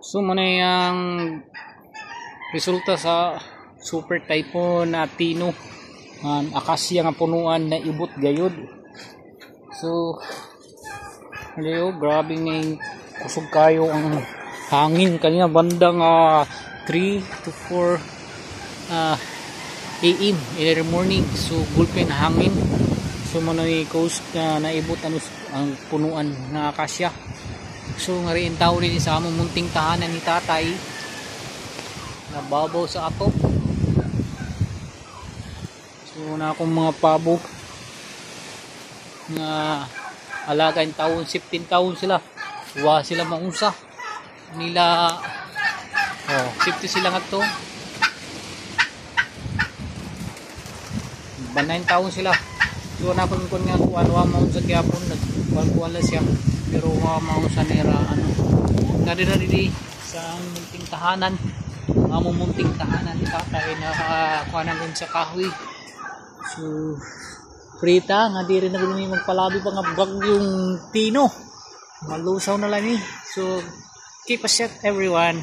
So manay ang resulta sa super typhoon na Tino. Akasya nga punuan na ibot gayud. So Leo, grabe nga kusog kayo ang hangin kanina bandang 3 to 4 AM early morning. So gulpen hangin. So manay coast na naibot ang punuan ng akasya. So nga rin tao rin sa among munting tahanan ni tatay nababaw sa ato. So na akong mga pabo nga alagaan taon 15 taon sila, wa sila maunsa nila, safety sila nga to, 9 taon sila. So napon ko nga kuan wa maunsa gyapon nagkuan la siya pero wa maunsa nera kadira dili sa munting tahanan, among munting tahanan ni tatay na kuanan din sa kahoy. So prita nga di rin na gulong magpalabi pa nga bagyong Tino, malusaw na lang So keep a set everyone.